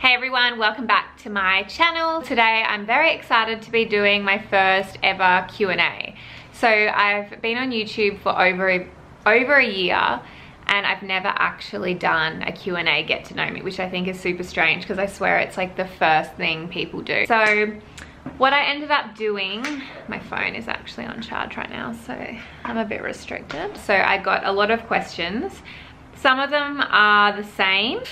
Hey everyone, welcome back to my channel. Today I'm very excited to be doing my first ever Q&A. So I've been on YouTube for over a year and I've never actually done a Q&A get to know me, which I think is super strange because I swear it's like the first thing people do. So what I ended up doing, my phone is actually on charge right now, so I'm a bit restricted. So I got a lot of questions. Some of them are the same.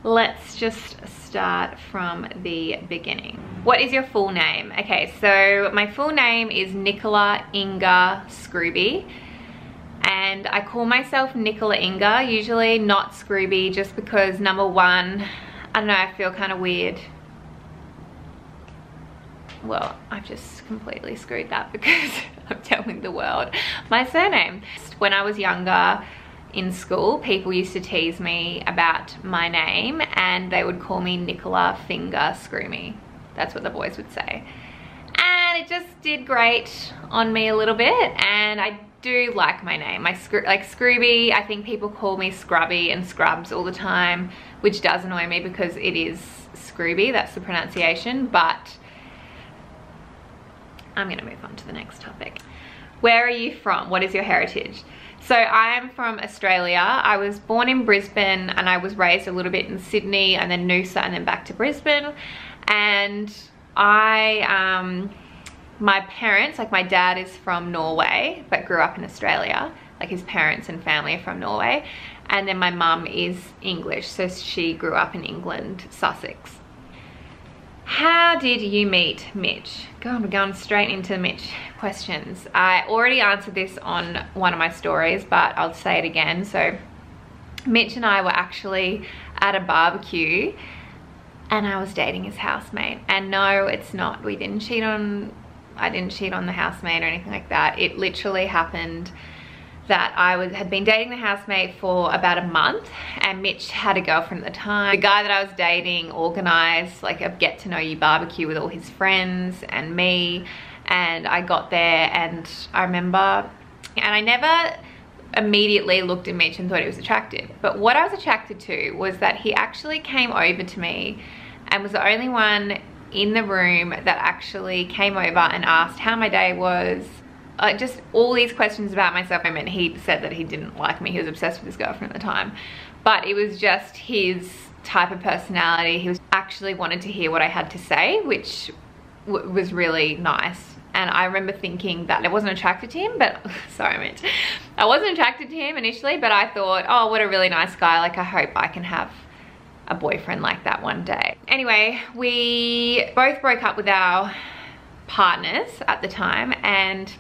Let's just start from the beginning. What is your full name? Okay, so my full name is Nicola Inga Scrooby, and I call myself Nicola Inga, usually not Scrooby, just because number one, I don't know, I feel kind of weird. Well, I've just completely screwed that because I'm telling the world my surname. When I was younger, in school, people used to tease me about my name and they would call me Nicola Finger Scroomy. That's what the boys would say. And it just did great on me a little bit, and I do like my name. Like Scrooby, I think people call me Scrubby and Scrubs all the time, which does annoy me because it is Scrooby, that's the pronunciation, but I'm gonna move on to the next topic. Where are you from? What is your heritage? So I am from Australia. I was born in Brisbane and I was raised a little bit in Sydney and then Noosa and then back to Brisbane. And my parents, like my dad is from Norway but grew up in Australia. Like his parents and family are from Norway. And then my mum is English, so she grew up in England, Sussex. How did you meet Mitch? God, we're going straight into Mitch questions. I already answered this on one of my stories, but I'll say it again. So Mitch and I were actually at a barbecue and I was dating his housemate. And no, it's not. I didn't cheat on the housemate or anything like that. It literally happened that I had been dating the housemate for about a month, and Mitch had a girlfriend at the time. The guy that I was dating organized like a get to know you barbecue with all his friends and me, and I got there and I remember, and I never immediately looked at Mitch and thought he was attractive, but what I was attracted to was that he actually came over to me and was the only one in the room that actually came over and asked how my day was. Just all these questions about myself. I mean, he said that he didn't like me. He was obsessed with his girlfriend at the time. But it was just his type of personality. He was actually wanted to hear what I had to say, which was really nice. And I remember thinking that I wasn't attracted to him, but sorry, Mitch. I wasn't attracted to him initially, but I thought, oh, what a really nice guy. Like, I hope I can have a boyfriend like that one day. Anyway, we both broke up with our partners at the time, and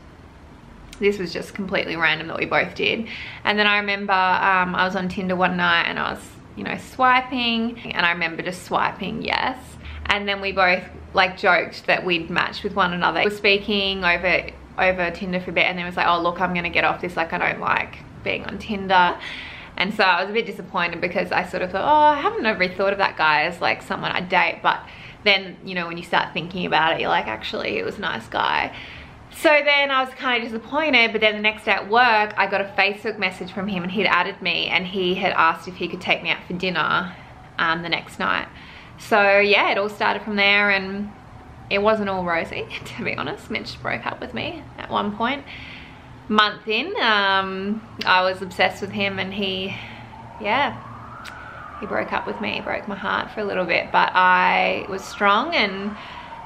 this was just completely random that we both did. And then I remember I was on Tinder one night and I was, you know, swiping, and I remember just swiping yes. And then we both like joked that we'd matched with one another. We were speaking over Tinder for a bit, and then it was like, oh look, I'm gonna get off this, like I don't like being on Tinder. And so I was a bit disappointed because I sort of thought, oh, I haven't really thought of that guy as like someone I'd date. But then, you know, when you start thinking about it, you're like, actually, it was a nice guy. So then I was kind of disappointed, but then the next day at work, I got a Facebook message from him and he'd added me and he had asked if he could take me out for dinner the next night. So yeah, it all started from there, and it wasn't all rosy, to be honest. Mitch broke up with me at one point. Month in, I was obsessed with him, and he broke up with me. He broke my heart for a little bit, but I was strong and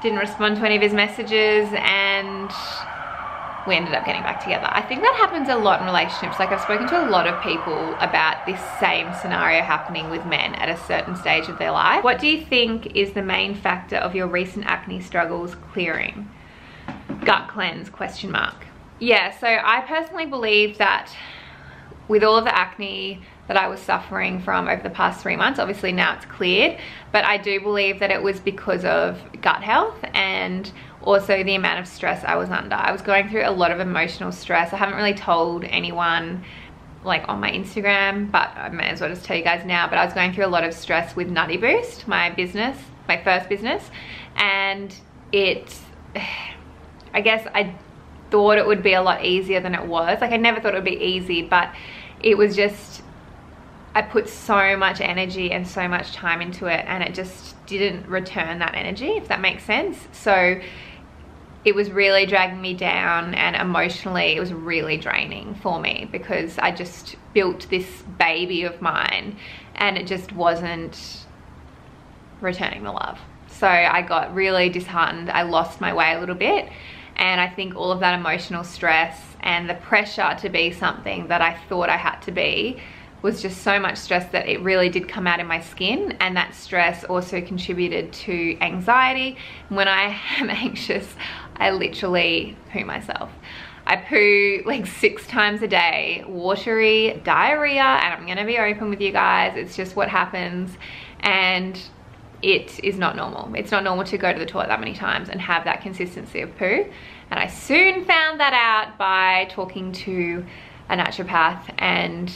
didn't respond to any of his messages, and we ended up getting back together. I think that happens a lot in relationships. Like, I've spoken to a lot of people about this same scenario happening with men at a certain stage of their life. What do you think is the main factor of your recent acne struggles clearing? Gut cleanse, question mark. Yeah, so I personally believe that with all of the acne that I was suffering from over the past 3 months, obviously now it's cleared, but I do believe that it was because of gut health and also the amount of stress I was under. I was going through a lot of emotional stress. I haven't really told anyone like on my Instagram, but I may as well just tell you guys now, but I was going through a lot of stress with Nutty Boost, my business, my first business, and I guess I thought it would be a lot easier than it was. Like, I never thought it would be easy, but it was just I put so much energy and so much time into it, and it just didn't return that energy, if that makes sense. So it was really dragging me down, and emotionally it was really draining for me, because I just built this baby of mine and it just wasn't returning the love. So I got really disheartened. I lost my way a little bit, and I think all of that emotional stress and the pressure to be something that I thought I had to be was just so much stress that it really did come out in my skin, and that stress also contributed to anxiety. When I am anxious, I literally poo myself. I poo like 6 times a day, watery, diarrhea, and I'm gonna be open with you guys, it's just what happens, and it is not normal. It's not normal to go to the toilet that many times and have that consistency of poo. And I soon found that out by talking to a naturopath, and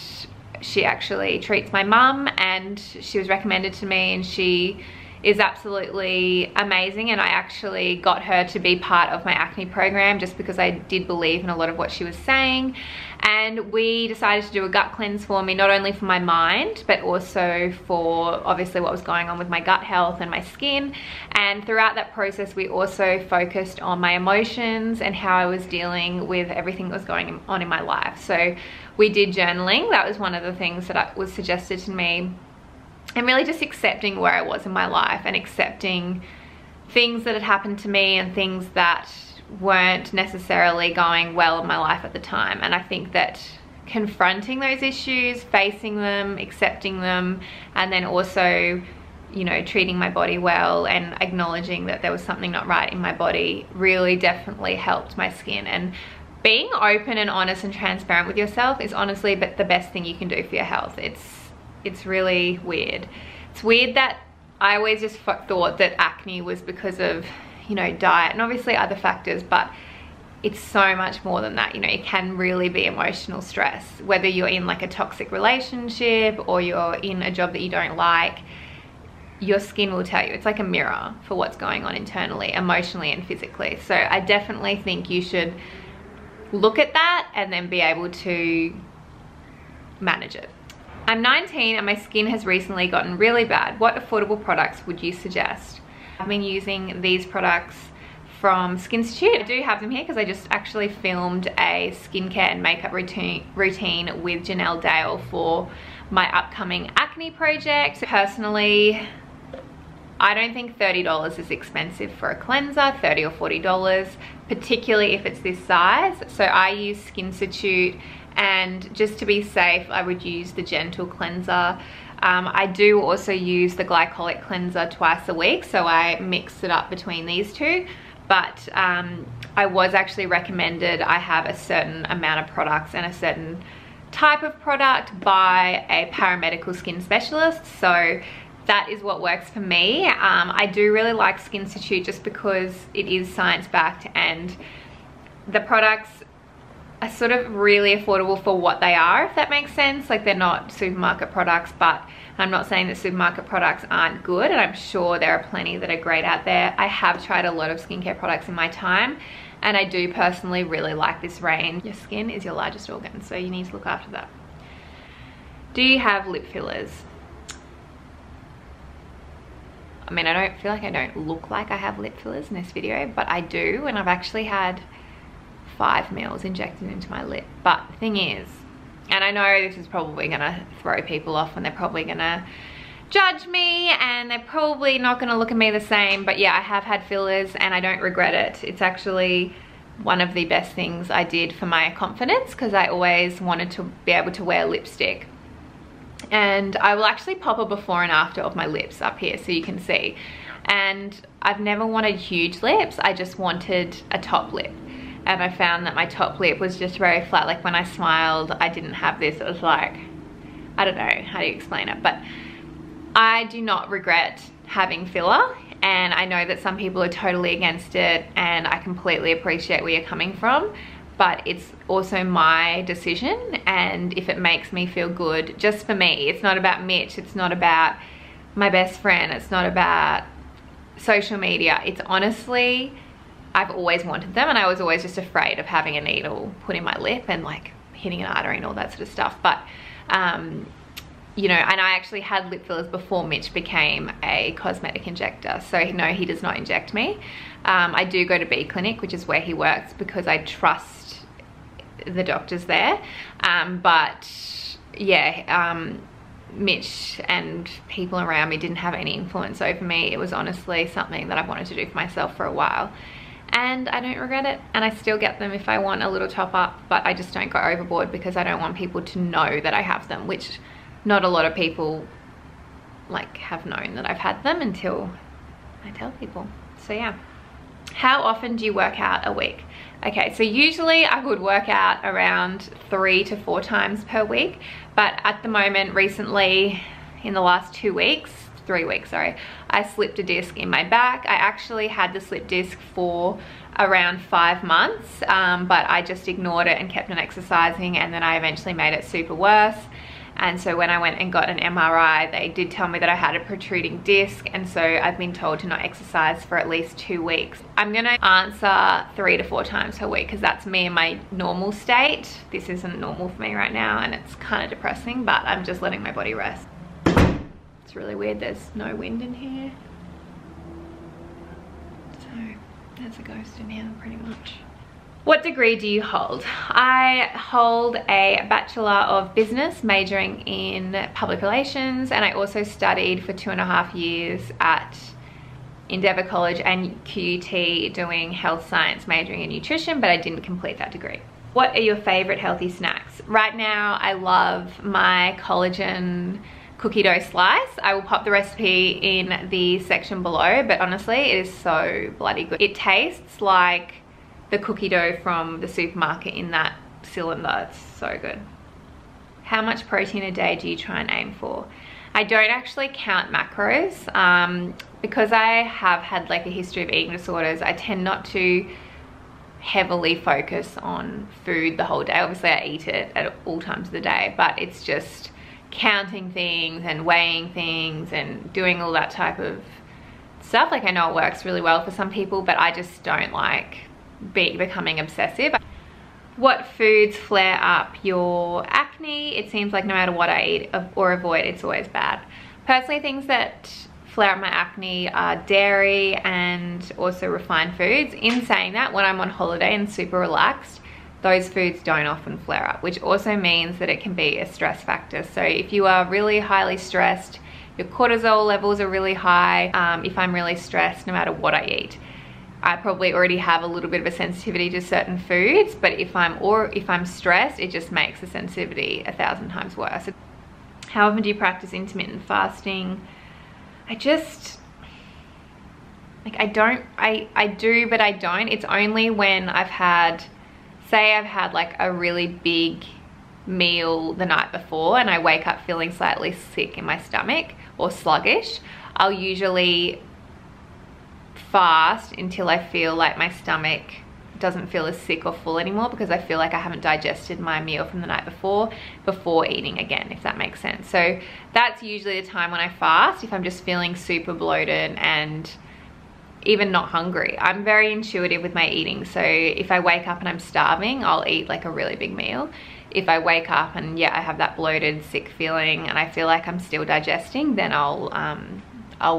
she actually treats my mum, and she was recommended to me, and she is absolutely amazing. And I actually got her to be part of my acne program just because I did believe in a lot of what she was saying. And we decided to do a gut cleanse for me, not only for my mind, but also for obviously what was going on with my gut health and my skin. And throughout that process, we also focused on my emotions and how I was dealing with everything that was going on in my life. So we did journaling. That was one of the things that was suggested to me. And really just accepting where I was in my life, and accepting things that had happened to me and things that weren't necessarily going well in my life at the time. And I think that confronting those issues, facing them, accepting them, and then also, you know, treating my body well and acknowledging that there was something not right in my body really definitely helped my skin. And being open and honest and transparent with yourself is honestly the best thing you can do for your health. It's really weird. It's weird that I always just thought that acne was because of, you know, diet and obviously other factors, but it's so much more than that. You know, it can really be emotional stress, whether you're in like a toxic relationship or you're in a job that you don't like. Your skin will tell you. It's like a mirror for what's going on internally, emotionally and physically. So I definitely think you should look at that and then be able to manage it. I'm 19 and my skin has recently gotten really bad. What affordable products would you suggest? I've been using these products from Skinstitut. I do have them here because I just actually filmed a skincare and makeup routine with Janelle Dale for my upcoming acne project. Personally, I don't think $30 is expensive for a cleanser, $30 or $40, particularly if it's this size. So I use Skinstitut, and just to be safe, I would use the gentle cleanser. I do also use the Glycolic cleanser twice a week, so I mix it up between these two. But I was actually recommended I have a certain amount of products and a certain type of product by a paramedical skin specialist. So that is what works for me. I do really like Skinstitut just because it is science-backed, and the products are sort of really affordable for what they are, if that makes sense. Like, they're not supermarket products, but I'm not saying that supermarket products aren't good, and I'm sure there are plenty that are great out there. I have tried a lot of skincare products in my time, and I do personally really like this range. Your skin is your largest organ, so you need to look after that. Do you have lip fillers? I mean, I don't feel like I don't look like I have lip fillers in this video, but I do, and I've actually had 5 mils injected into my lip. But the thing is, and I know this is probably gonna throw people off and they're probably gonna judge me and they're probably not gonna look at me the same, but yeah, I have had fillers and I don't regret it. It's actually one of the best things I did for my confidence, because I always wanted to be able to wear lipstick. And I will actually pop a before and after of my lips up here so you can see. And I've never wanted huge lips, I just wanted a top lip. And I found that my top lip was just very flat. Like, when I smiled, I didn't have this. It was like, I don't know how to explain it, but I do not regret having filler. And I know that some people are totally against it, and I completely appreciate where you're coming from, but it's also my decision. And if it makes me feel good, just for me, it's not about Mitch, it's not about my best friend, it's not about social media. It's honestly, I've always wanted them, and I was always just afraid of having a needle put in my lip and like hitting an artery and all that sort of stuff. But you know, and I actually had lip fillers before Mitch became a cosmetic injector. So no, he does not inject me. I do go to B Clinic, which is where he works, because I trust the doctors there. But yeah, Mitch and people around me didn't have any influence over me. It was honestly something that I've wanted to do for myself for a while. And I don't regret it, and I still get them if I want a little top up, but I just don't go overboard because I don't want people to know that I have them, which not a lot of people like have known that I've had them until I tell people. So yeah. How often do you work out a week? Okay, so usually I would work out around 3 to 4 times per week, but at the moment, recently, in the last 3 weeks, sorry, I slipped a disc in my back. I actually had the slip disc for around 5 months, but I just ignored it and kept on exercising, and then I eventually made it super worse. And so when I went and got an MRI, they did tell me that I had a protruding disc, and so I've been told to not exercise for at least 2 weeks. I'm gonna answer 3 to 4 times per week because that's me in my normal state. This isn't normal for me right now, and it's kind of depressing, but I'm just letting my body rest. It's really weird, there's no wind in here. So there's a ghost in here pretty much. What degree do you hold? I hold a Bachelor of Business majoring in Public Relations, and I also studied for 2.5 years at Endeavour College and QUT doing Health Science majoring in Nutrition, but I didn't complete that degree. What are your favourite healthy snacks? Right now I love my Collagen cookie dough slice. I will pop the recipe in the section below, but honestly it is so bloody good. It tastes like the cookie dough from the supermarket in that cylinder. It's so good. How much protein a day do you try and aim for? I don't actually count macros because I have had like a history of eating disorders. I tend not to heavily focus on food the whole day. Obviously I eat it at all times of the day, but it's just counting things and weighing things and doing all that type of stuff. Like I know it works really well for some people, but I just don't like becoming obsessive. What foods flare up your acne? It seems like no matter what I eat or avoid, it's always bad. Personally, things that flare up my acne are dairy and also refined foods. In saying that, when I'm on holiday and super relaxed, those foods don't often flare up, which also means that it can be a stress factor. So if you are really highly stressed, your cortisol levels are really high. If I'm really stressed, no matter what I eat, I probably already have a little bit of a sensitivity to certain foods, but if I'm stressed, it just makes the sensitivity 1,000 times worse. How often do you practice intermittent fasting? I do, but I don't. It's only when say I've had like a really big meal the night before and I wake up feeling slightly sick in my stomach or sluggish, I'll usually fast until I feel like my stomach doesn't feel as sick or full anymore, because I feel like I haven't digested my meal from the night before eating again, if that makes sense. So that's usually the time when I fast, if I'm just feeling super bloated and even not hungry. I'm very intuitive with my eating, so if I wake up and I'm starving, I'll eat like a really big meal. If I wake up and yeah, I have that bloated sick feeling and I feel like I'm still digesting, then I'll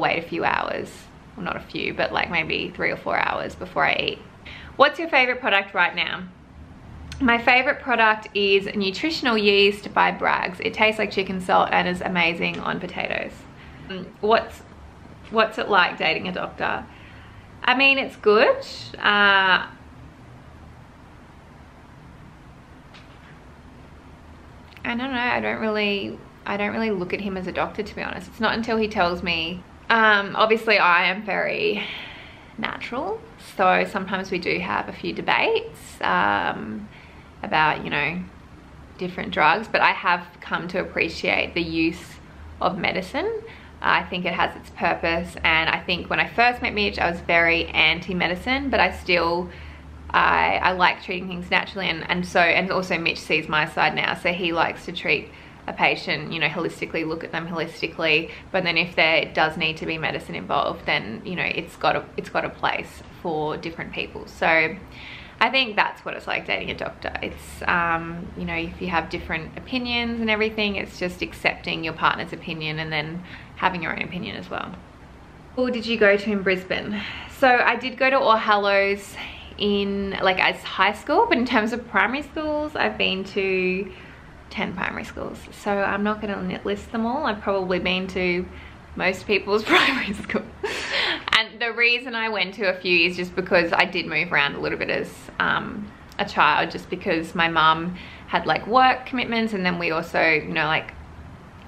wait a few hours. Well, not a few, but like maybe 3 or 4 hours before I eat. What's your favorite product right now? My favorite product is Nutritional Yeast by Bragg's. It tastes like chicken salt and is amazing on potatoes. What's it like dating a doctor? I mean, it's good. I don't know. I don't really look at him as a doctor, to be honest. It's not until he tells me. Obviously I am very natural, so sometimes we do have a few debates about, you know, different drugs, but I have come to appreciate the use of medicine. I think it has its purpose, and I think when I first met Mitch I was very anti-medicine, but I like treating things naturally, and also Mitch sees my side now, so he likes to treat a patient, you know, holistically, look at them holistically, but then if there does need to be medicine involved, then, you know, it's got a place for different people. So I think that's what it's like dating a doctor. It's, you know, if you have different opinions and everything, it's just accepting your partner's opinion and then having your own opinion as well. Who did you go to in Brisbane? So I did go to All Hallows in like as high school, but in terms of primary schools, I've been to 10 primary schools. So I'm not gonna list them all. I've probably been to most people's primary school. And the reason I went to a few is just because I did move around a little bit as a child, just because my mum had like work commitments, and then we also, you know, like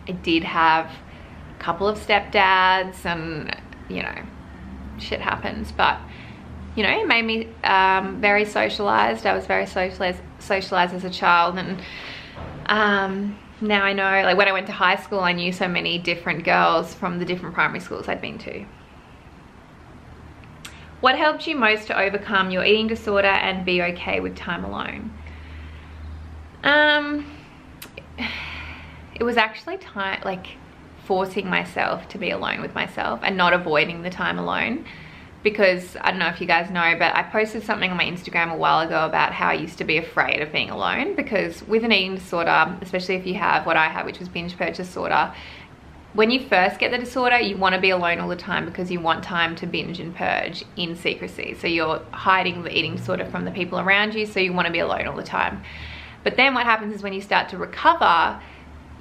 I did have a couple of stepdads, and you know, shit happens. But you know, it made me very socialized. I was very socialized as a child, and now I know, like when I went to high school, I knew so many different girls from the different primary schools I'd been to. What helped you most to overcome your eating disorder and be okay with time alone? It was actually forcing myself to be alone with myself and not avoiding the time alone. Because I don't know if you guys know, but I posted something on my Instagram a while ago about how I used to be afraid of being alone, because with an eating disorder, especially if you have what I have, which was binge purchase disorder, when you first get the disorder, you want to be alone all the time because you want time to binge and purge in secrecy. So you're hiding the eating disorder from the people around you, so you want to be alone all the time. But then what happens is when you start to recover,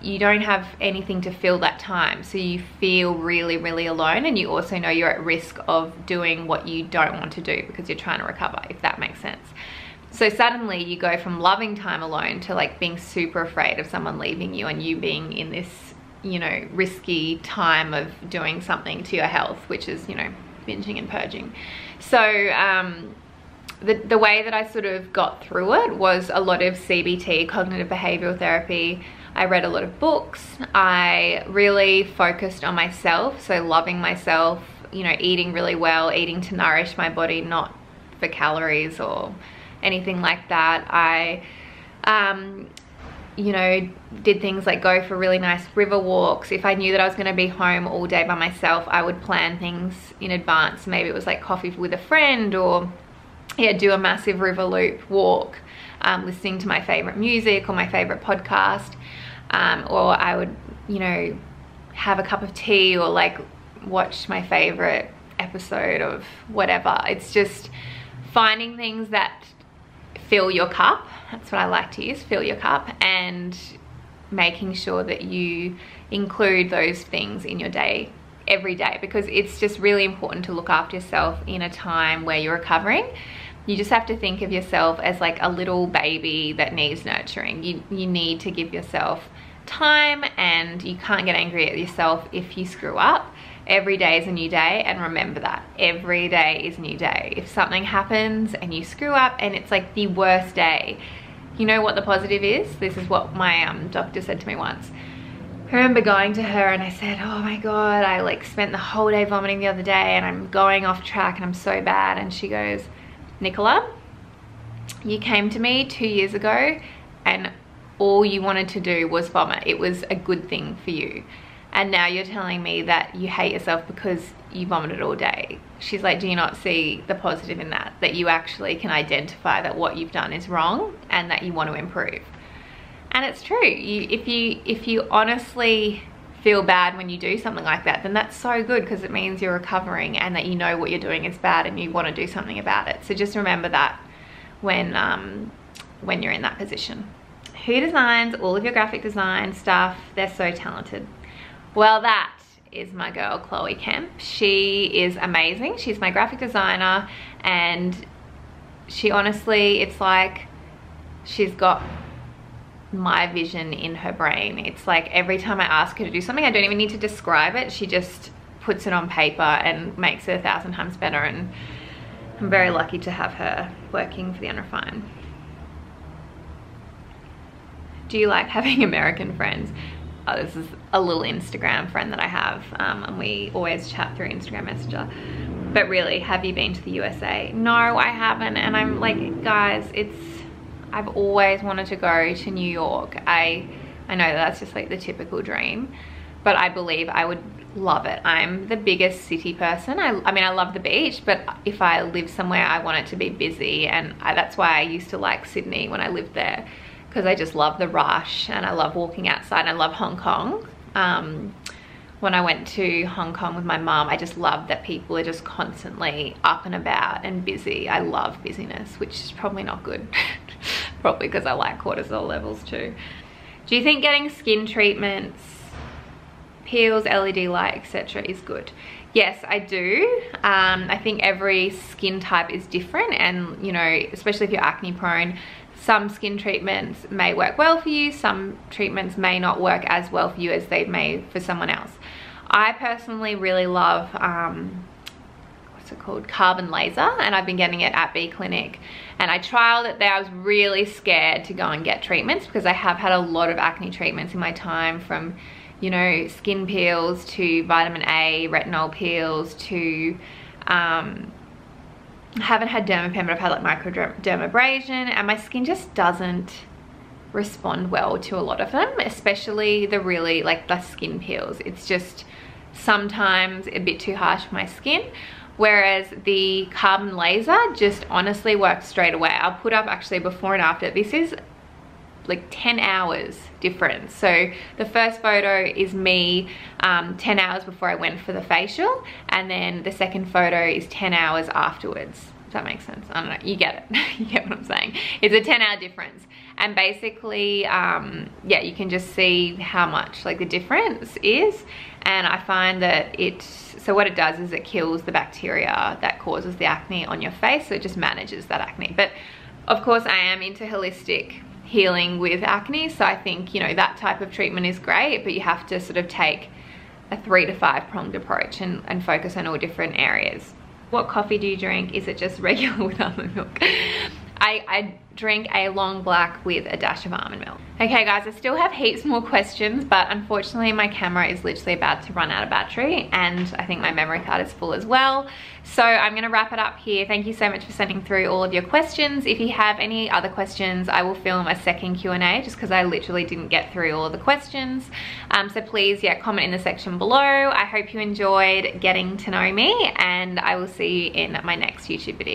you don't have anything to fill that time. So you feel really, really alone, and you also know you're at risk of doing what you don't want to do because you're trying to recover, if that makes sense. So suddenly you go from loving time alone to like being super afraid of someone leaving you and you being in this, you know, risky time of doing something to your health, which is, you know, binging and purging. So the way that I sort of got through it was a lot of CBT, cognitive behavioral therapy. I read a lot of books. I really focused on myself, so loving myself, you know, eating really well, eating to nourish my body, not for calories or anything like that. I you know, did things like go for really nice river walks. If I knew that I was going to be home all day by myself, I would plan things in advance. Maybe it was like coffee with a friend, or yeah, do a massive river loop walk, listening to my favorite music or my favorite podcast, or I would, you know, have a cup of tea or like watch my favorite episode of whatever. It's just finding things that fill your cup. That's what I like to use, fill your cup, and making sure that you include those things in your day every day, because it's just really important to look after yourself in a time where you're recovering. You just have to think of yourself as like a little baby that needs nurturing. You need to give yourself time, and you can't get angry at yourself if you screw up. Every day is a new day, and remember that every day is a new day. If something happens and you screw up and it's like the worst day, you know what the positive is? This is what my doctor said to me once. I remember going to her and I said, oh my God, I like spent the whole day vomiting the other day and I'm going off track and I'm so bad. And she goes, Nicola, you came to me 2 years ago and all you wanted to do was vomit. It was a good thing for you. And now you're telling me that you hate yourself because you vomited all day. She's like, do you not see the positive in that? That you actually can identify that what you've done is wrong and that you want to improve. And it's true. If you honestly feel bad when you do something like that, then that's so good, because it means you're recovering and that you know what you're doing is bad and you want to do something about it. So just remember that when you're in that position. Who designs all of your graphic design stuff? They're so talented. Well, that is my girl, Chloe Kemp. She is amazing. She's my graphic designer, and she honestly, it's like she's got my vision in her brain. It's like every time I ask her to do something, I don't even need to describe it. She just puts it on paper and makes it 1,000 times better, and I'm very lucky to have her working for the Unrefined. Do you like having American friends? Oh, this is a little Instagram friend that I have, and we always chat through Instagram Messenger. But really, have you been to the USA? No, I haven't. And I'm like, guys, I've always wanted to go to New York. I know that's just like the typical dream, but I believe I would love it. I'm the biggest city person. I mean, I love the beach, but if I live somewhere, I want it to be busy, and that's why I used to like Sydney when I lived there, because I just love the rush and I love walking outside, and I love Hong Kong. When I went to Hong Kong with my mum, I just love that people are just constantly up and about and busy. I love busyness, which is probably not good. Probably because I like cortisol levels too. Do you think getting skin treatments, peels, LED light, etc. is good? Yes, I do. I think every skin type is different, and you know, especially if you're acne prone, some skin treatments may work well for you, some treatments may not work as well for you as they may for someone else. I personally really love, what's it called, carbon laser, and I've been getting it at B Clinic, and I trialed it there. I was really scared to go and get treatments because I have had a lot of acne treatments in my time, from, you know, skin peels to vitamin A, retinol peels to, I haven't had dermapen, but I've had like microdermabrasion, and my skin just doesn't respond well to a lot of them, especially the really, like, the skin peels. It's just sometimes a bit too harsh for my skin, whereas the carbon laser just honestly works straight away. I'll put up actually before and after. This is like 10 hours difference. So the first photo is me 10 hours before I went for the facial, and then the second photo is 10 hours afterwards. Does that make sense? I don't know, you get it. You get what I'm saying. It's a 10-hour difference, and basically yeah, you can just see how much like the difference is. And I find that so what it does is it kills the bacteria that causes the acne on your face, so it just manages that acne. But of course I am into holistic healing with acne, so I think, you know, that type of treatment is great, but you have to sort of take a 3 to 5 pronged approach and focus on all different areas. What coffee do you drink? Is it just regular with almond milk? I drink a long black with a dash of almond milk. Okay guys, I still have heaps more questions, but unfortunately my camera is literally about to run out of battery, and I think my memory card is full as well. So I'm gonna wrap it up here. Thank you so much for sending through all of your questions. If you have any other questions, I will film a second Q&A, just because I literally didn't get through all of the questions. So please, yeah, comment in the section below. I hope you enjoyed getting to know me, and I will see you in my next YouTube video.